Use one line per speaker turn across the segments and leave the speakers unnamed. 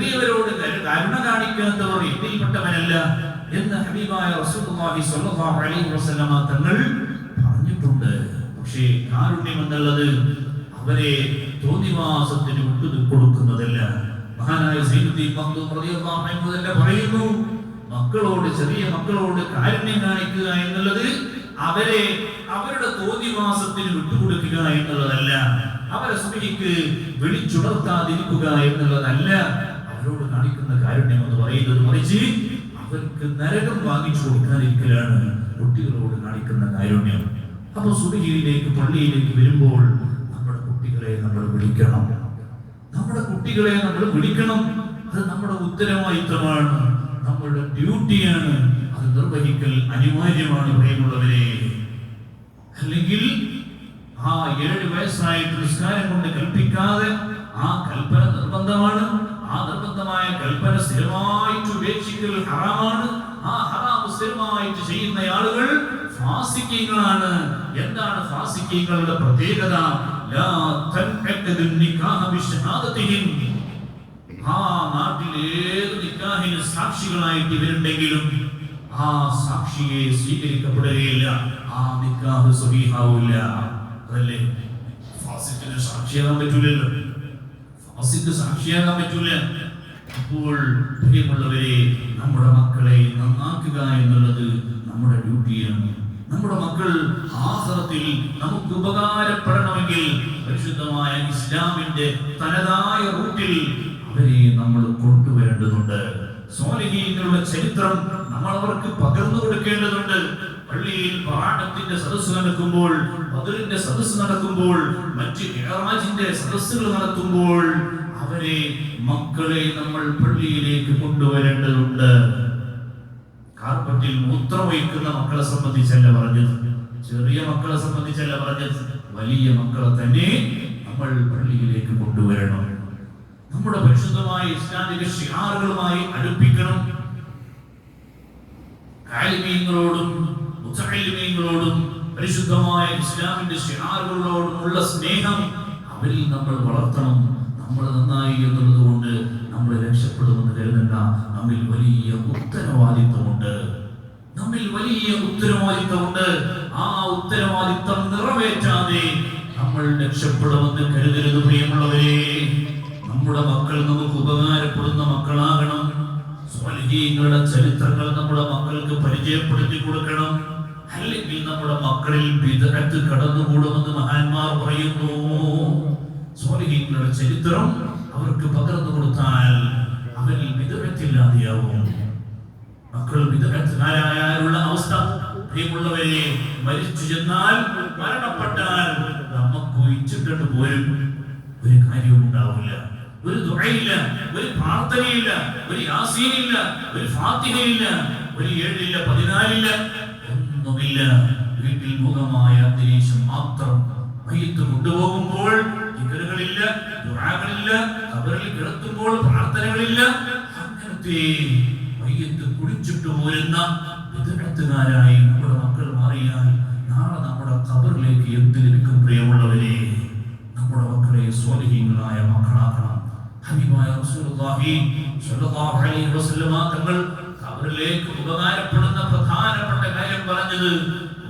ചെറിയവരോട് കരുണ കാണിക്കാത്തവർ ഇതിൽപ്പെട്ടവനല്ല എന്ന് ഹബീബായ റസൂലുള്ളാഹി സ്വല്ലല്ലാഹു അലൈഹി വസല്ലമ തങ്ങൾ പറഞ്ഞിട്ടുണ്ട്. പക്ഷേ കാരുണ്യം എന്നുള്ളത് അവരെ തോന്നിവാസത്തിന് വിട്ടുകൊടുക്കുന്നതല്ല. മഹാനായ സയ്യിദുദ്ദീൻ മഖ്ദൂം റളിയല്ലാഹു അൻഹു തന്നെ പറയുന്നു, മക്കളോട്, ചെറിയ മക്കളോട് കാരുണ്യം കാണിക്കുക എന്നുള്ളത് അവരെ അവരുടെ തോന്നിവാസത്തിന് വിട്ടുകൊടുക്കുക എന്നുള്ളതല്ല, അവരെ സുബഹിക്ക് വിളിച്ചുണർത്താതിരിക്കുക എന്നുള്ളതല്ല അവരോട് കാണിക്കുന്ന കാരുണ്യം എന്ന് പറയുന്നത്. മറിച്ച് അവർക്ക് നരകം വാങ്ങിച്ചു കൊടുക്കാതിരിക്കലാണ് കുട്ടികളോട് കാണിക്കുന്ന കാരുണ്യം. അപ്പൊ സുബഹിയിലേക്ക്, പള്ളിയിലേക്ക് വരുമ്പോൾ നമ്മുടെ കുട്ടികളെ നമ്മൾ വിളിക്കണം. നമ്മുടെ കുട്ടികളെ നമ്മൾ വിളിക്കണം. അത് നമ്മുടെ ഉത്തരവാദിത്തമാണ്, നമ്മുടെ ഡ്യൂട്ടിയാണ്. അത് നിർവഹിക്കൽ അനിവാര്യമാണ് പ്രിയമുള്ളവരെ. അല്ലെങ്കിൽ ആ 7 വയസ്സായിട്ട് നിസ്കാരം കൊണ്ട് കൽപ്പിക്കാതെ ആ കൽപ്പന നിർബന്ധമാണ്. ആ നിർബന്ധമായ കൽപ്പന സ്ഥിരമായിട്ട് ഉപേക്ഷിക്കൽ ഹറാമാണ്. ആ ഹറാം സ്ഥിരമായിട്ട് ചെയ്യുന്ന ആളുകൾ ഫാസിഖീങ്ങളാണ്. എന്താണ് ഫാസിഖീങ്ങളുടെ പ്രത്യേകത? ലാ തൻഅഖദു നിക്കാഹ ബിശഹാദതിഹിം. ആ നാട്ടിൽ ഏത് നിക്കാഹിന് സാക്ഷികളായിട്ട് ഇവരുണ്ടെങ്കിലും ആ സാക്ഷിയെ സ്വീകരിക്കപ്പെടുകയില്ല, ആ നിക്കാഹ് സ്വഹീഹാവില്ല. അതല്ലേ, ഫാസിഖിന് സാക്ഷിയാകാൻ പറ്റൂലല്ലോ, ഫാസിഖ് സാക്ഷിയാകാൻ പറ്റൂല. അപ്പോൾ പ്രിയമുള്ളവരെ, നമ്മുടെ മക്കളെ നന്നാക്കുക എന്നുള്ളത് നമ്മുടെ ഡ്യൂട്ടിയാണ്. നമ്മുടെ മക്കൾ ആഖിറത്തിൽ നമുക്ക് ഉപകാരപ്പെടണമെങ്കിൽ പരിശുദ്ധമായ ഇസ്ലാമിന്റെ തനതായ റൂട്ടിൽ അവരെ നമ്മൾ കൊണ്ടുവരേണ്ടതുണ്ട്. സ്വാലിഹീങ്ങളുടെ ചരിത്രം നമ്മൾ അവർക്ക് പകർന്നു കൊടുക്കേണ്ടതുണ്ട്. പള്ളിയിൽ പാഠത്തിന്റെ സദസ്സ് നടക്കുമ്പോൾ, ബദറിന്റെ സദസ്സ് നടക്കുമ്പോൾ, മറ്റ് മിഅ്റാജിന്റെ സദസ്സുകൾ നടത്തുമ്പോൾ അവരെ, മക്കളെ നമ്മൾ പള്ളിയിലേക്ക് കൊണ്ടുവരേണ്ടതുണ്ട്. കാർപ്പറ്റിൽ മൂത്രമൊഴിക്കുന്ന മക്കളെ സംബന്ധിച്ചല്ല പറഞ്ഞത്, ചെറിയ മക്കളെ സംബന്ധിച്ചല്ല പറഞ്ഞത്, വലിയ മക്കളെ തന്നെ നമ്മൾ പള്ളിയിലേക്ക് കൊണ്ടുവരണം. നമ്മുടെ പരിശുദ്ധമായ ഇസ്ലാമിക ശിആറുകളുമായി അടുപ്പിക്കണം. ആലിമീങ്ങളോടും മുതഅല്ലിമീങ്ങളോടും പരിശുദ്ധമായ ഇസ്ലാമിന്റെ ശിആറുകളോടുമുള്ള സ്നേഹം അവരിൽ നമ്മൾ വളർത്തണം. നമ്മൾ നന്നായി എന്നുള്ളത് കൊണ്ട് നമ്മൾ രക്ഷപ്പെടുമെന്ന് കരുതണ്ട. നമ്മിൽ വലിയ ഉത്തരവാദിത്വമുണ്ട്, നമ്മിൽ വലിയ ഉത്തരവാദിത്വമുണ്ട്. ആ ഉത്തരവാദിത്വം നിറവേറ്റാതെ നമ്മൾ രക്ഷപ്പെടുമെന്ന് കരുതരുത് പ്രിയമുള്ളവരെ. നമ്മുടെ മക്കൾ നമുക്ക് ഉപകാരപ്പെടുന്ന മക്കളാകണം. സ്വാലിഹീങ്ങളുടെ ചരിത്രങ്ങൾ നമ്മുടെ മക്കൾക്ക് പരിചയപ്പെടുത്തി കൊടുക്കണം. അല്ലെങ്കിൽ നമ്മുടെ മക്കളിൽ ബിദ്അത്ത് കടന്നുകൂടുമെന്ന് മഹാന്മാർ പറയുന്നു. സ്വാലിഹീങ്ങളുടെ ചരിത്രം അവർക്ക് പകർന്നു കൊടുത്താൽ അവരിൽ ബിദ്അത്തില്ലാതെയാവും. മക്കൾ ബിദ്അത്തുകാരായാലുള്ള അവസ്ഥ പ്രിയമുള്ളവരെ, മരിച്ചു ചെന്നാൽ, മരണപ്പെട്ടാൽ നമുക്ക് ഒഴിച്ചിട്ട് പോരും, ഒരു കാര്യവും ഉണ്ടാവില്ല. ഒരു ദുആയില്ല, ഒരു പ്രാർത്ഥനയില്ല, ഒരു യാസീനില്ല, ഒരു ഫാത്തിഹയില്ല, ഒരു 7 14 ഒന്നുമില്ല. വീട്ടിൽ മുഖമായ അന്തരീക്ഷം മാത്രം. മയ്യിത്ത് കൊണ്ടുപോകുമ്പോൾ ദിക്റുകളില്ല, ദുആകളില്ല, ഖബറിൽ കിടത്തുമ്പോൾ പ്രാർത്ഥനകളില്ല. അങ്ങനത്തെ മയ്യിത്ത് കുടിച്ചിട്ട് പോരുന്ന ബിദ്അത്തുകാരായി നമ്മുടെ മക്കൾ മാറിയാൽ നാളെ നമ്മുടെ ഖബറിലേക്ക് എന്ത് ലഭിക്കും പ്രിയമുള്ളവരെ? നമ്മുടെ മക്കളെ സ്വാലിഹീങ്ങളായ മക്കളാക്കണം. ഹബീബായ റസൂലുള്ളാഹി സ്വല്ലല്ലാഹു അലൈഹി വസല്ലമ തങ്ങൾ ഖബറിലേക്ക് ഉപകാരപ്പെടുന്ന പ്രധാനപ്പെട്ട കാര്യം പറഞ്ഞത്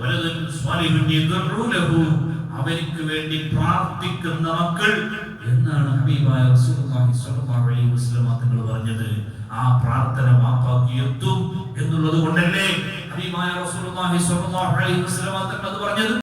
വലദുൻ സ്വാലിഹുൻ യദ്ഉ ലഹു, അവർക്ക് വേണ്ടി പ്രാർത്ഥിക്കുന്ന മക്കൾ എന്നാണ് ഹബീബായ റസൂലുള്ളാഹി സ്വല്ലല്ലാഹു അലൈഹി വസല്ലമ തങ്ങൾ പറഞ്ഞത്. ആ പ്രാർത്ഥന വാപ്പാക്കി എത്തും എന്നുള്ളത് കൊണ്ടല്ലേ ഹബീബായ റസൂലുള്ളാഹി സ്വല്ലല്ലാഹു അലൈഹി വസല്ലമ തങ്ങൾ പറഞ്ഞത്.